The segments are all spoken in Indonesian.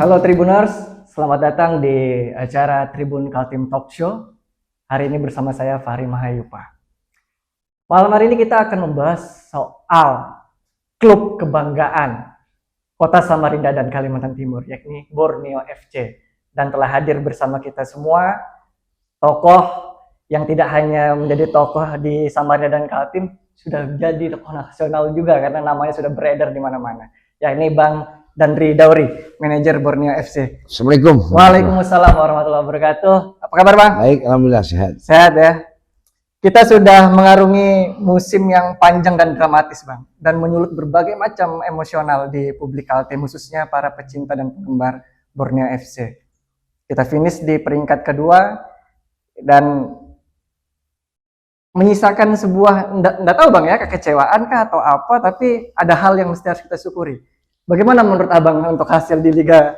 Halo Tribuners, selamat datang di acara Tribun Kaltim Talk Show. Hari ini bersama saya Fahri Mahayupa. Malam hari ini kita akan membahas soal klub kebanggaan Kota Samarinda dan Kalimantan Timur, yakni Borneo FC. Dan telah hadir bersama kita semua tokoh yang tidak hanya menjadi tokoh di Samarinda dan Kaltim, sudah menjadi tokoh nasional juga karena namanya sudah beredar di mana-mana, yakni Bang Dandri Dauri, manajer Borneo FC. Assalamualaikum. Waalaikumsalam warahmatullahi wabarakatuh. Apa kabar Bang? Baik, alhamdulillah sehat. Sehat ya. Kita sudah mengarungi musim yang panjang dan dramatis Bang, dan menyulut berbagai macam emosional di publik Kaltim, khususnya para pecinta dan penggemar Borneo FC. Kita finish di peringkat kedua dan menyisakan sebuah, enggak tahu Bang ya, kekecewaan kah atau apa, tapi ada hal yang mesti harus kita syukuri. Bagaimana menurut Abang untuk hasil di Liga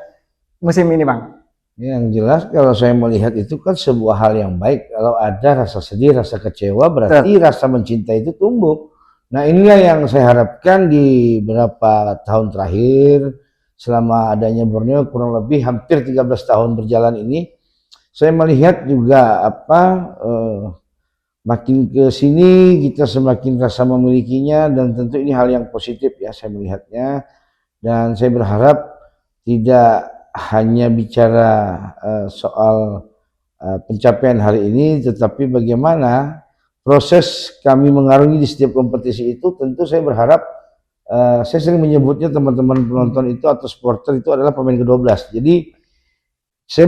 musim ini, Bang? Yang jelas kalau saya melihat itu kan sebuah hal yang baik. Kalau ada rasa sedih, rasa kecewa, berarti rasa mencinta itu tumbuh. Nah, inilah yang saya harapkan di beberapa tahun terakhir, selama adanya Borneo kurang lebih hampir 13 tahun berjalan ini, saya melihat juga makin ke sini kita semakin rasa memilikinya, dan tentu ini hal yang positif ya saya melihatnya. Dan saya berharap tidak hanya bicara soal pencapaian hari ini, tetapi bagaimana proses kami mengarungi di setiap kompetisi itu. Tentu saya berharap, saya sering menyebutnya teman-teman penonton itu atau supporter itu adalah pemain ke-12. Jadi saya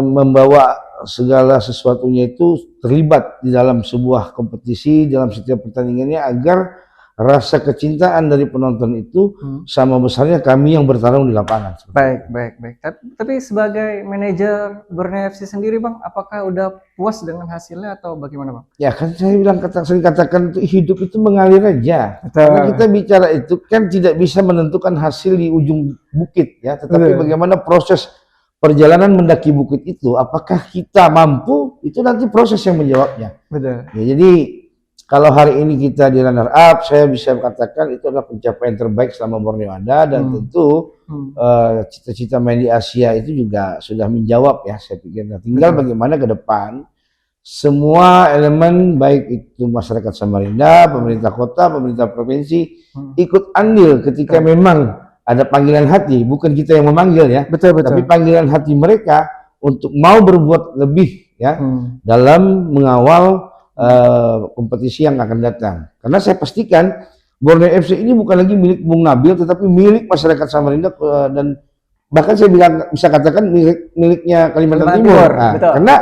membawa segala sesuatunya itu terlibat di dalam sebuah kompetisi, dalam setiap pertandingannya, agar rasa kecintaan dari penonton itu sama besarnya kami yang bertarung di lapangan. Baik. Tapi sebagai manajer Borneo FC sendiri Bang, apakah udah puas dengan hasilnya atau bagaimana Bang? Ya kan saya bilang, sering katakan hidup itu mengalir aja. Karena kita bicara itu kan tidak bisa menentukan hasil di ujung bukit ya, tetapi bagaimana proses perjalanan mendaki bukit itu, apakah kita mampu, itu nanti proses yang menjawabnya. Betul. Ya, jadi kalau hari ini kita di runner up, saya bisa katakan itu adalah pencapaian terbaik selama Borneo ada, dan tentu cita-cita main di Asia itu juga sudah menjawab ya saya pikir. Nah, tinggal bagaimana ke depan semua elemen, baik itu masyarakat Samarinda, pemerintah kota, pemerintah provinsi, ikut andil ketika memang ada panggilan hati, bukan kita yang memanggil ya, tapi panggilan hati mereka untuk mau berbuat lebih ya dalam mengawal kompetisi yang akan datang. Karena saya pastikan Borneo FC ini bukan lagi milik Bung Nabil, tetapi milik masyarakat Samarinda, dan bahkan saya bisa katakan miliknya Kalimantan Timur. Nah, karena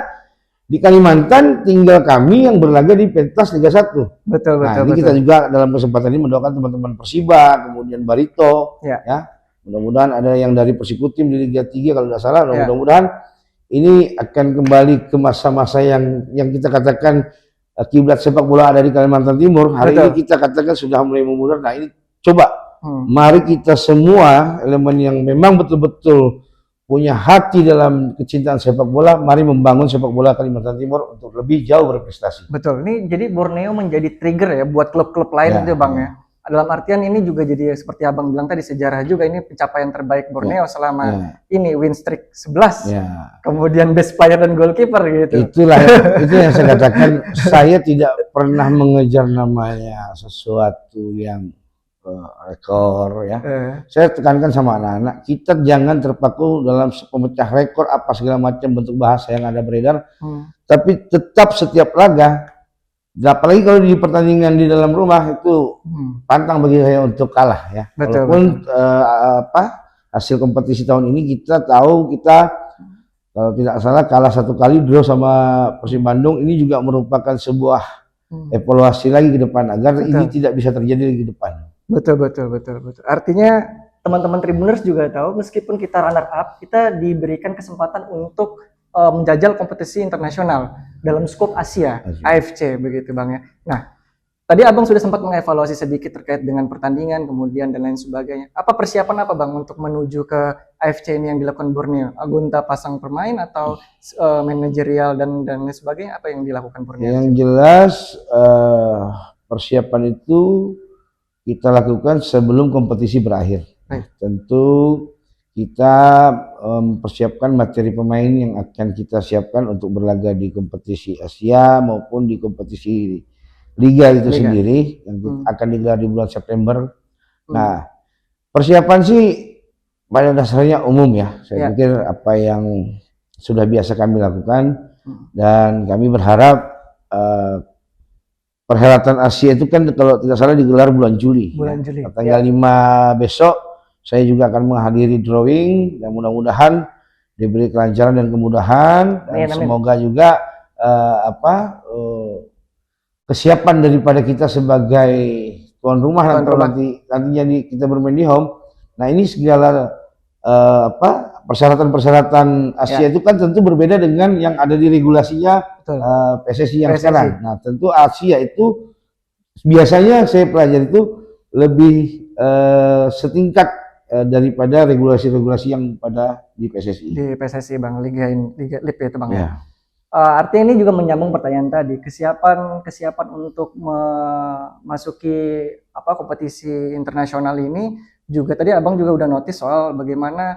di Kalimantan tinggal kami yang berlaga di pentas Liga 1. Betul. Kita juga dalam kesempatan ini mendoakan teman-teman Persiba, kemudian Barito, ya. Mudah-mudahan ada yang dari Persikutim di Liga 3 kalau tidak salah. Mudah-mudahan ini akan kembali ke masa-masa yang kita katakan kiblat sepak bola ada di Kalimantan Timur. Hari ini kita katakan sudah mulai memudar. Nah, ini coba mari kita semua elemen yang memang betul-betul punya hati dalam kecintaan sepak bola, mari membangun sepak bola Kalimantan Timur untuk lebih jauh berprestasi. Betul. Ini jadi Borneo menjadi trigger ya buat klub-klub lain itu Bang ya. Dalam artian ini juga jadi seperti Abang bilang tadi, sejarah juga, ini pencapaian terbaik Borneo selama ini, win streak 11. Kemudian best player dan goalkeeper gitu. Itulah itu yang saya katakan, saya tidak pernah mengejar namanya sesuatu yang rekor ya. Saya tekankan sama anak-anak, kita jangan terpaku dalam pemecah rekor apa segala macam bentuk bahasa yang ada beredar, tapi tetap setiap laga, apalagi kalau di pertandingan di dalam rumah itu pantang bagi saya untuk kalah ya. Walaupun hasil kompetisi tahun ini kita tahu, kita kalau tidak salah kalah 1 kali, draw sama Persib Bandung, ini juga merupakan sebuah evaluasi lagi ke depan agar ini tidak bisa terjadi lagi ke depan. Betul. Artinya teman-teman Tribuners juga tahu, meskipun kita runner up, kita diberikan kesempatan untuk menjajal kompetisi internasional dalam skop Asia, AFC begitu Bang ya. Nah, tadi Abang sudah sempat mengevaluasi sedikit terkait dengan pertandingan kemudian dan lain sebagainya. Apa persiapan apa Bang untuk menuju ke AFC ini yang dilakukan Borneo? Agunta pasang pemain atau manajerial dan lain sebagainya, apa yang dilakukan Borneo? Yang jelas persiapan itu kita lakukan sebelum kompetisi berakhir. Tentu kita mempersiapkan materi pemain yang akan kita siapkan untuk berlaga di kompetisi Asia maupun di kompetisi Liga itu sendiri yang akan digelar di bulan September. Nah, persiapan sih pada dasarnya umum ya. Saya pikir apa yang sudah biasa kami lakukan dan kami berharap perhelatan Asia itu kan kalau tidak salah digelar bulan Juli. Juli. Tanggal 5 besok saya juga akan menghadiri drawing dan mudah-mudahan diberi kelancaran dan kemudahan dan semoga juga kesiapan daripada kita sebagai tuan rumah nantinya kita bermain di home. Nah, ini segala persyaratan-persyaratan Asia itu kan tentu berbeda dengan yang ada di regulasinya PSSI yang sekarang. Nah, tentu Asia itu biasanya saya pelajari itu lebih setingkat daripada regulasi-regulasi yang pada di PSSI. Di PSSI Bang, Liga LIP itu Bang ya. Artinya ini juga menyambung pertanyaan tadi, kesiapan untuk memasuki kompetisi internasional ini juga tadi Abang juga udah notice soal bagaimana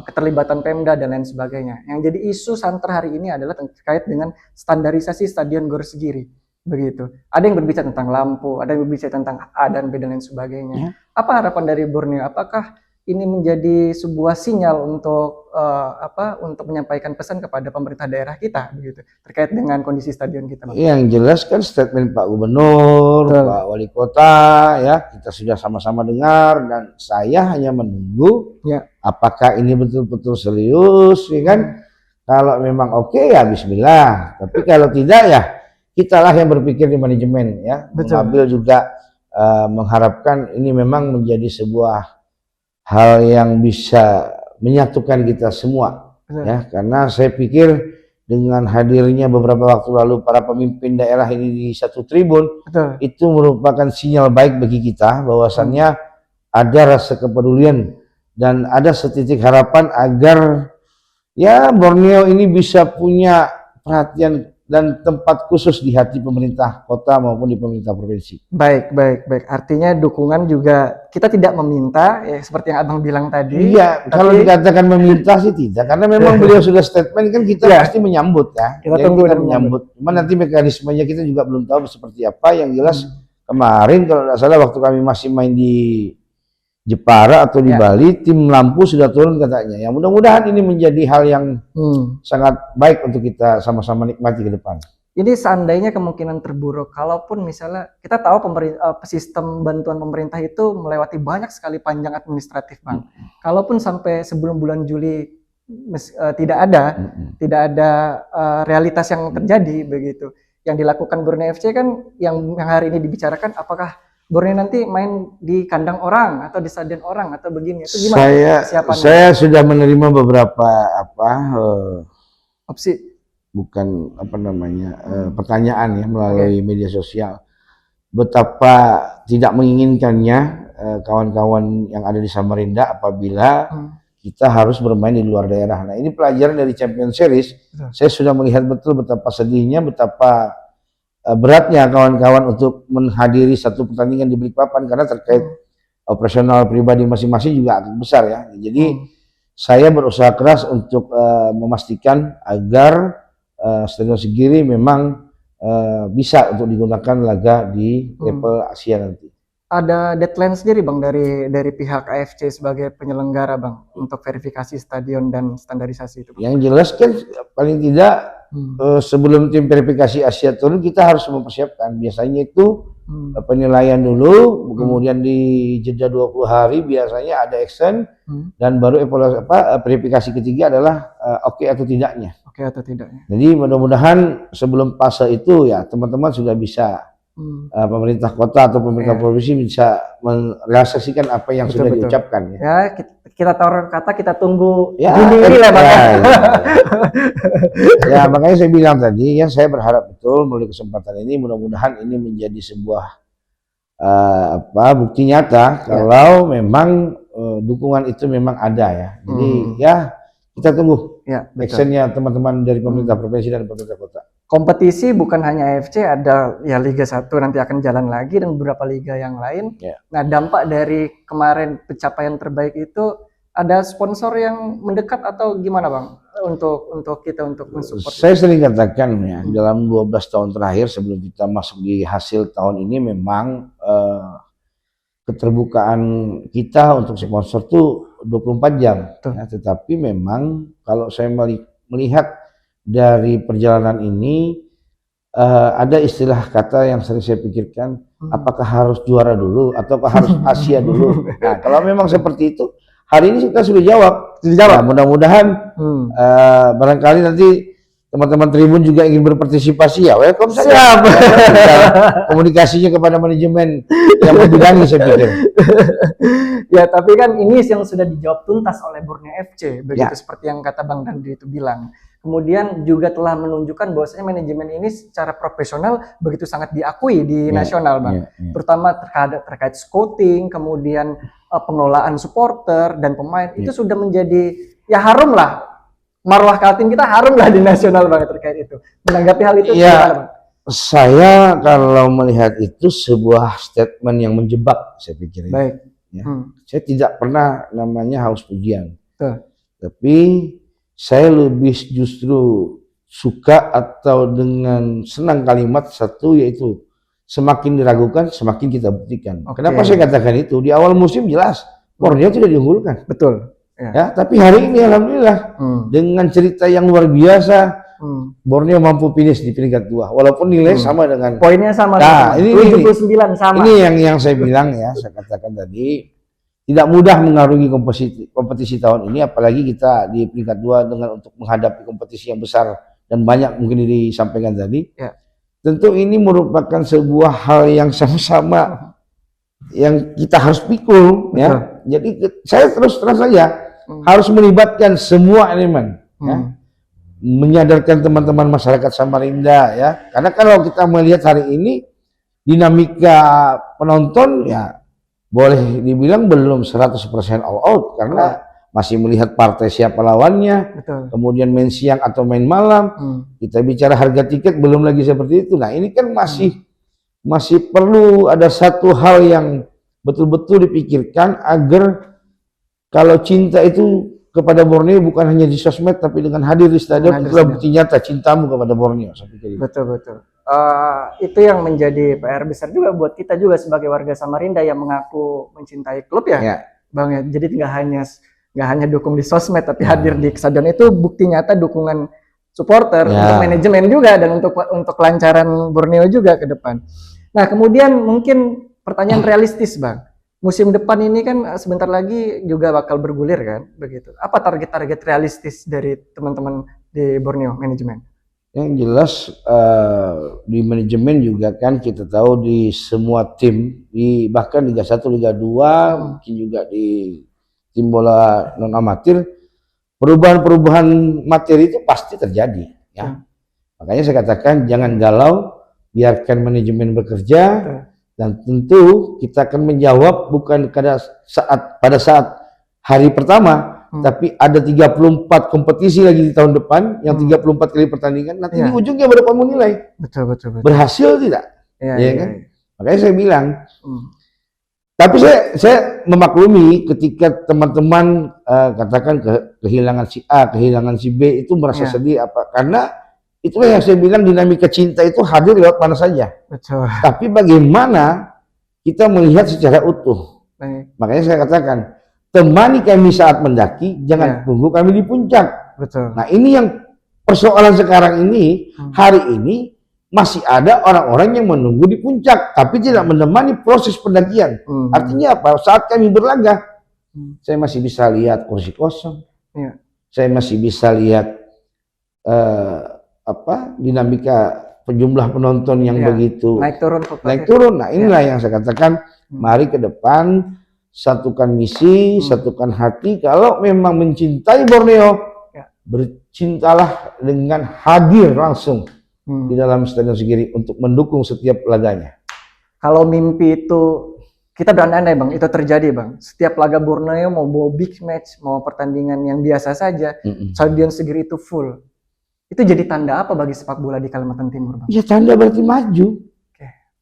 keterlibatan Pemda dan lain sebagainya. Yang jadi isu santer hari ini adalah terkait dengan standarisasi Stadion Gor Segiri. Begitu. Ada yang berbicara tentang lampu, ada yang berbicara tentang A dan B dan lain sebagainya. Apa harapan dari Borneo? Apakah ini menjadi sebuah sinyal untuk untuk menyampaikan pesan kepada pemerintah daerah kita begitu terkait dengan kondisi stadion kita? Yang jelas kan statement Pak Gubernur, Pak Wali Kota ya, kita sudah sama-sama dengar dan saya hanya menunggu apakah ini betul-betul serius ya kan. Kalau memang oke ya bismillah, tapi kalau tidak ya kitalah yang berpikir di manajemen ya. Mengambil juga mengharapkan ini memang menjadi sebuah hal yang bisa menyatukan kita semua ya, karena saya pikir dengan hadirnya beberapa waktu lalu para pemimpin daerah ini di satu tribun itu merupakan sinyal baik bagi kita bahwasannya ada rasa kepedulian dan ada setitik harapan agar ya Borneo ini bisa punya perhatian dan tempat khusus di hati pemerintah kota maupun di pemerintah provinsi. Baik. Artinya dukungan juga kita tidak meminta, ya seperti yang Abang bilang tadi. Iya, kalau dikatakan meminta sih tidak, karena memang beliau sudah statement kan kita pasti menyambut ya. Kita tunggu dan menyambut. Cuma nanti mekanismenya kita juga belum tahu seperti apa. Yang jelas kemarin kalau tidak salah waktu kami masih main di Jepara atau di Bali, tim lampu sudah turun katanya. Ya mudah-mudahan ini menjadi hal yang sangat baik untuk kita sama-sama nikmati ke depan. Ini seandainya kemungkinan terburuk, kalaupun misalnya kita tahu sistem bantuan pemerintah itu melewati banyak sekali panjang administratif, Bang. Kalaupun sampai sebelum bulan Juli tidak ada realitas yang terjadi begitu. Yang dilakukan Borneo FC kan yang hari ini dibicarakan apakah Borneo nanti main di kandang orang atau di stadion orang atau begini, itu gimana persiapannya? Saya sudah menerima beberapa opsi, bukan pertanyaan ya melalui media sosial, betapa tidak menginginkannya kawan-kawan yang ada di Samarinda apabila kita harus bermain di luar daerah. Nah, ini pelajaran dari Champions Series. Saya sudah melihat betul betapa sedihnya, betapa beratnya kawan-kawan untuk menghadiri satu pertandingan di Balikpapan karena terkait operasional pribadi masing-masing juga agak besar ya. Jadi saya berusaha keras untuk memastikan agar Stadion Segiri memang bisa untuk digunakan laga di level Asia nanti. Ada deadline sendiri Bang dari pihak AFC sebagai penyelenggara Bang untuk verifikasi stadion dan standarisasi itu? Yang jelas kan paling tidak sebelum tim verifikasi Asia turun kita harus mempersiapkan. Biasanya itu penilaian dulu, kemudian di jeda 20 hari biasanya ada action dan baru evaluasi verifikasi ketiga adalah oke atau tidaknya. Oke atau tidaknya. Jadi mudah-mudahan sebelum fase itu ya teman-teman sudah bisa pemerintah kota atau pemerintah provinsi bisa merealisasikan apa yang sudah diucapkan ya. Ya, kita taruh kata kita tunggu ini lah Bang. Ya, makanya saya bilang tadi ya saya berharap betul melalui kesempatan ini mudah-mudahan ini menjadi sebuah bukti nyata kalau memang dukungan itu memang ada ya. Jadi ya kita tunggu actionnya teman-teman dari pemerintah provinsi dan pemerintah kota. Kompetisi bukan hanya AFC, ada ya Liga 1 nanti akan jalan lagi dan beberapa liga yang lain. Nah, dampak dari kemarin pencapaian terbaik itu ada sponsor yang mendekat atau gimana Bang untuk kita untuk mensupport? Saya sering katakan ya, dalam 12 tahun terakhir sebelum kita masuk di hasil tahun ini memang keterbukaan kita untuk sponsor tuh 24 jam. Ya, tetapi memang kalau saya melihat dari perjalanan ini ada istilah kata yang sering saya pikirkan, apakah harus juara dulu ataukah harus Asia dulu? Nah, kalau memang seperti itu, hari ini kita sudah jawab. Nah, mudah-mudahan barangkali nanti teman-teman Tribun juga ingin berpartisipasi, ya welcome saja. Siap. Komunikasinya kepada manajemen yang membidangi, saya pikir. Ya, tapi kan ini yang sudah dijawab tuntas oleh Borneo FC, begitu seperti yang kata Bang Dandi itu bilang. Kemudian juga telah menunjukkan bahwasanya manajemen ini secara profesional begitu sangat diakui di nasional, Bang. Terutama terkait scouting, kemudian pengelolaan supporter dan pemain itu sudah menjadi ya harum lah. Marwah Kaltim kita harum lah di nasional, Bang, terkait itu. Menanggapi hal itu gimana, Bang? Saya kalau melihat itu sebuah statement yang menjebak, saya pikir. Baik. Ya. Saya tidak pernah namanya haus pujian. Tapi saya lebih justru suka atau dengan senang kalimat satu, yaitu semakin diragukan semakin kita buktikan. Kenapa saya katakan itu? Di awal musim jelas Borneo tidak diunggulkan. Betul. Ya, tapi hari ini alhamdulillah dengan cerita yang luar biasa, Borneo mampu finish di peringkat 2 walaupun nilai sama dengan poinnya sama. Nah, ini 79 sama. Ini yang saya bilang ya, saya katakan tadi tidak mudah mengarungi kompetisi tahun ini, apalagi kita di peringkat 2 dengan untuk menghadapi kompetisi yang besar dan banyak mungkin disampaikan tadi. Tentu ini merupakan sebuah hal yang sama-sama yang kita harus pikul ya. Jadi saya terus saja harus melibatkan semua elemen ya. Menyadarkan teman-teman masyarakat Samarinda ya. Karena kalau kita melihat hari ini dinamika penonton ya boleh dibilang belum 100% all out karena masih melihat partai siapa lawannya. Kemudian main siang atau main malam. Kita bicara harga tiket belum lagi seperti itu. Nah, ini kan masih perlu ada satu hal yang betul-betul dipikirkan agar kalau cinta itu kepada Borneo bukan hanya di sosmed tapi dengan hadir di stadion, itulah bukti nyata cintamu kepada Borneo. Betul. Itu yang menjadi PR besar juga buat kita juga sebagai warga Samarinda yang mengaku mencintai klub ya, Bang ya. Jadi nggak hanya dukung di sosmed tapi hadir di stadion, itu bukti nyata dukungan supporter untuk manajemen juga dan untuk kelancaran Borneo juga ke depan. Nah, kemudian mungkin pertanyaan realistis, Bang. Musim depan ini kan sebentar lagi juga bakal bergulir kan, begitu. Apa target-target realistis dari teman-teman di Borneo manajemen? Yang jelas di manajemen juga kan kita tahu di semua tim, bahkan Liga 1, Liga 2, mungkin juga di tim bola non amatir, perubahan-perubahan materi itu pasti terjadi ya. Makanya saya katakan jangan galau, biarkan manajemen bekerja. Dan tentu kita akan menjawab bukan pada saat hari pertama, tapi ada 34 kompetisi lagi di tahun depan, yang 34 kali pertandingan, nanti di ujungnya baru kamu nilai. Betul. Berhasil tidak? Kan? Makanya saya bilang, tapi saya memaklumi ketika teman-teman katakan kehilangan si A, kehilangan si B, itu merasa sedih apa? Karena itulah yang saya bilang, dinamika cinta itu hadir lewat mana saja. Betul. Tapi bagaimana kita melihat secara utuh. Makanya saya katakan, temani kami saat mendaki, jangan tunggu kami di puncak. Betul. Nah, ini yang persoalan sekarang ini, hari ini masih ada orang-orang yang menunggu di puncak, tapi tidak menemani proses pendakian. Artinya apa? Saat kami berlaga, saya masih bisa lihat kursi kosong. Saya masih bisa lihat dinamika jumlah penonton yang begitu naik turun. Nah, inilah yang saya katakan, mari ke depan satukan misi, satukan hati. Kalau memang mencintai Borneo, bercintalah dengan hadir langsung di dalam Stadion Sigiri untuk mendukung setiap laganya. Kalau mimpi itu kita berandai-andai, Bang, itu terjadi, Bang. Setiap laga Borneo mau big match, mau pertandingan yang biasa saja, Stadion Sigiri itu full. Itu jadi tanda apa bagi sepak bola di Kalimantan Timur, Bang? Ya, tanda berarti maju.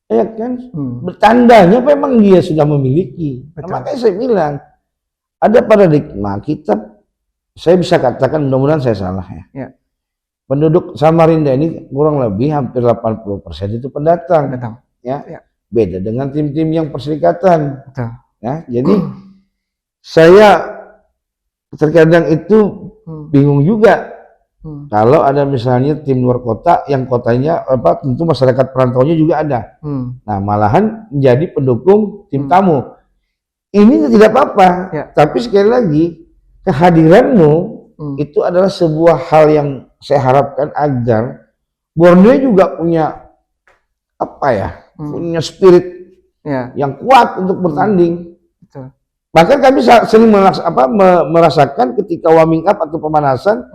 Ya kan? Bertandanya memang dia sudah memiliki. Nah, makanya saya bilang, ada paradigma kita, saya bisa katakan, mudah-mudahan saya salah ya. Ya. Penduduk Samarinda ini kurang lebih hampir 80% itu pendatang. Ya. Ya. Beda dengan tim-tim yang perserikatan. Betul. Ya, jadi saya terkadang itu bingung juga kalau ada misalnya tim luar kota yang kotanya tentu masyarakat perantaunya juga ada. Nah, malahan menjadi pendukung tim tamu. Ini tidak apa-apa, tapi sekali lagi kehadiranmu itu adalah sebuah hal yang saya harapkan agar Borneo juga punya punya spirit yang kuat untuk bertanding. Bahkan kami sering merasakan ketika warming up atau pemanasan,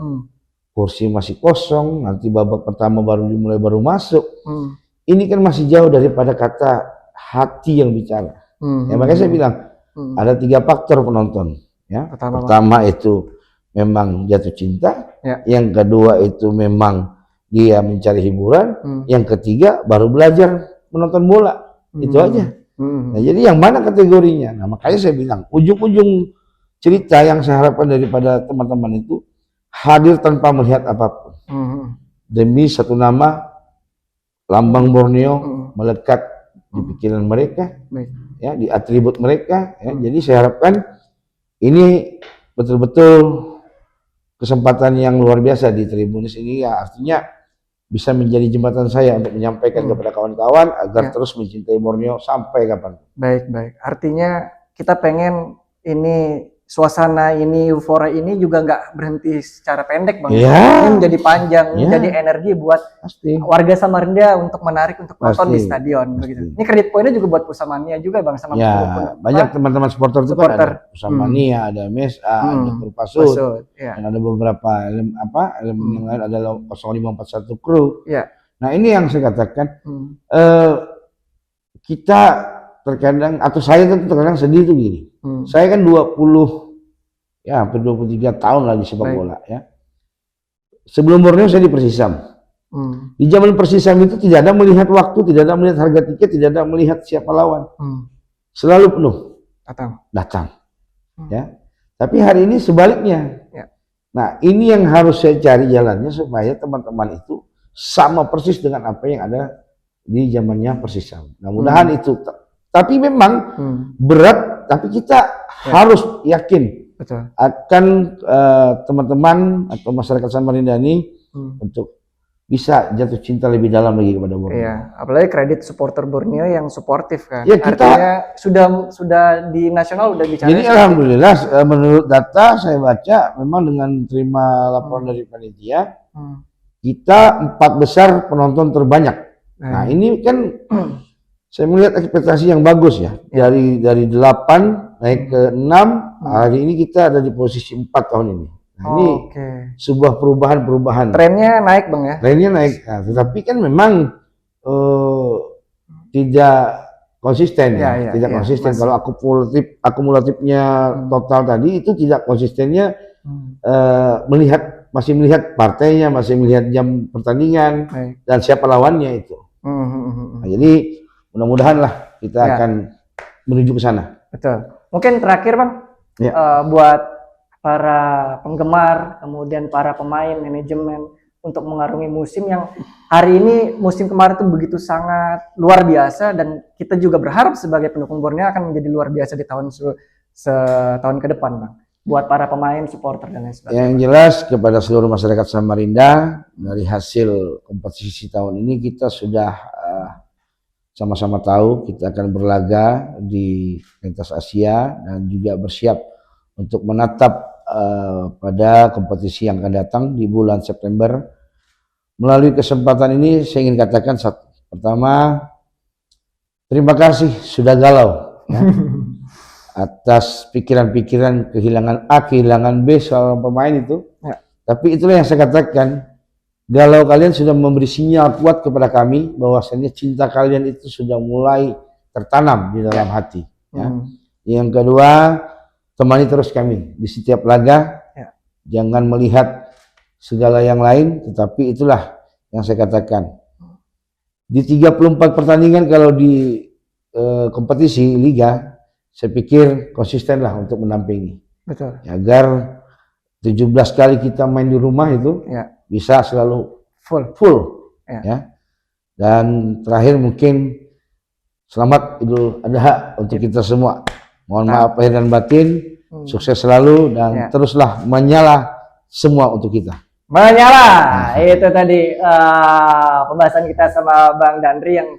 kursi masih kosong, nanti babak pertama baru masuk. Ini kan masih jauh daripada kata hati yang bicara. Ya, makanya saya bilang ada 3 faktor penonton. Ya, pertama itu memang jatuh cinta, yang kedua itu memang dia mencari hiburan, yang ketiga baru belajar menonton bola. Itu aja. Nah, jadi yang mana kategorinya? Nah, makanya saya bilang ujung-ujung cerita yang saya harapkan daripada teman-teman itu hadir tanpa melihat apapun. Demi satu nama, lambang Borneo melekat di pikiran mereka, ya, di atribut mereka. Ya. Jadi saya harapkan ini betul-betul kesempatan yang luar biasa di Tribunnews ini, ya, artinya bisa menjadi jembatan saya untuk menyampaikan kepada kawan-kawan agar terus mencintai Borneo sampai kapan. Baik. Artinya kita pengen ini suasana ini, euforia ini juga nggak berhenti secara pendek, Bang. Ya. Ini menjadi panjang, menjadi energi buat warga Samarinda untuk menarik untuk nonton di stadion. Begitu. Ini kredit poinnya juga buat Pusamania juga, Bang, sama banyak teman-teman supporter itu kan ada Pusamania, ada MSA, ada Purpasut, dan ada beberapa elemen yang lain, ada 0541 Crew. Nah, ini yang saya katakan, kita terkadang, atau saya tuh terkadang sedih tuh gini. Saya kan 23 tahun lagi sepak bola, ya. Sebelum Borneo saya di Persisam. Di zaman Persisam itu tidak ada melihat waktu, tidak ada melihat harga tiket, tidak ada melihat siapa lawan. Selalu penuh. Datang. Ya. Tapi hari ini sebaliknya. Nah, ini yang harus saya cari jalannya supaya teman-teman itu sama persis dengan apa yang ada di zamannya Persisam. Nah, mudahan itu. Tapi memang berat, tapi kita harus yakin akan teman-teman atau masyarakat Samarinda ini untuk bisa jatuh cinta lebih dalam lagi kepada Borneo. Iya, apalagi kredit supporter Borneo yang suportif kan. Ya, kita artinya sudah di nasional udah bicara. Jadi alhamdulillah menurut data saya baca memang dengan terima laporan dari panitia kita 4 besar penonton terbanyak. Nah, ini kan saya melihat ekspektasi yang bagus ya. Dari 8 naik ke 6, hari ini kita ada di posisi 4 tahun ini. Nah, ini sebuah perubahan. Trennya naik, Bang, ya? Trennya naik. Nah, tetapi kan memang tidak konsisten ya. Tidak konsisten. Kalau akumulatifnya total tadi itu tidak konsistennya, masih melihat partainya, masih melihat jam pertandingan dan siapa lawannya itu. Nah, jadi mudah-mudahan lah kita akan menuju ke sana. Betul. Mungkin terakhir, Bang, buat para penggemar, kemudian para pemain, manajemen, untuk mengarungi musim yang hari ini, musim kemarin itu begitu sangat luar biasa, dan kita juga berharap sebagai pendukung Borneo akan menjadi luar biasa di setahun ke depan, Bang. Buat para pemain, supporter, dan lain sebagainya. Yang jelas kepada seluruh masyarakat Samarinda, dari hasil kompetisi tahun ini kita sudah sama-sama tahu kita akan berlaga di pentas Asia dan juga bersiap untuk menatap pada kompetisi yang akan datang di bulan September. Melalui kesempatan ini saya ingin katakan pertama, terima kasih sudah galau ya, atas pikiran-pikiran kehilangan A, kehilangan B seorang pemain itu. Tapi itulah yang saya katakan, galau kalian sudah memberi sinyal kuat kepada kami bahwasanya cinta kalian itu sudah mulai tertanam di dalam hati. Ya. Yang kedua, temani terus kami di setiap laga. Jangan melihat segala yang lain, tetapi itulah yang saya katakan. Di 34 pertandingan kalau di kompetisi liga, saya pikir konsistenlah untuk mendampingi. Betul. agar 17 kali kita main di rumah itu Ya. bisa selalu Full. ya. Dan terakhir mungkin selamat Idul Adha untuk kita semua. Mohon maaf lahir dan batin, sukses selalu dan teruslah menyala semua untuk kita. Menyala. Itu tadi pembahasan kita sama Bang Dandri yang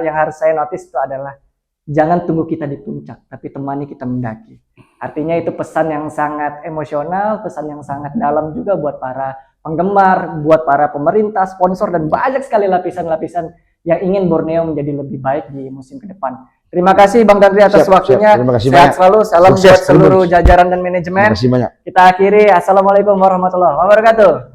harus saya notice itu adalah jangan tunggu kita di puncak, tapi temani kita mendaki. Artinya itu pesan yang sangat emosional, pesan yang sangat dalam juga buat para penggemar, buat para pemerintah, sponsor, dan banyak sekali lapisan-lapisan yang ingin Borneo menjadi lebih baik di musim ke depan. Terima kasih Bang Dandri atas waktunya. Terima kasih Sehat banyak. selalu, salam Sukses buat seluruh terus. jajaran dan manajemen. Terima kasih banyak. Kita akhiri, assalamualaikum warahmatullahi wabarakatuh.